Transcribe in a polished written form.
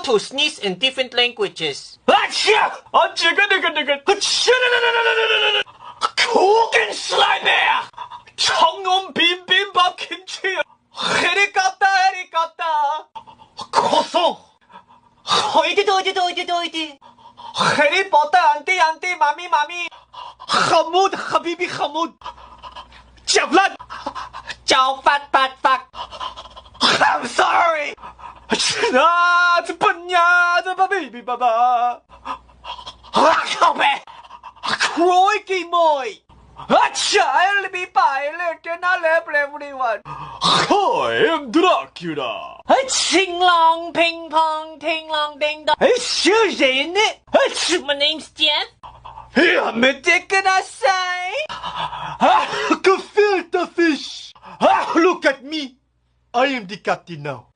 to sneeze in different languages. 고긴 슬라임이야. 청놈 비빔밥 김치. 해리 깠다. 고소. 어이디. 해리 뻗다 안티 마미. 하무드 하비비 하무드. 잡란. 짜오팟. I'm sorry. 저 번냐 저 바비비 바바. Crikey moi! I'll be pilot and I'll help everyone. I am Dracula. Sing long, ping pong, ting long, ding dong. Susan, my name's Jeff. I'm a dick and I say. Gefilte fish. Look at me. I am the captain now.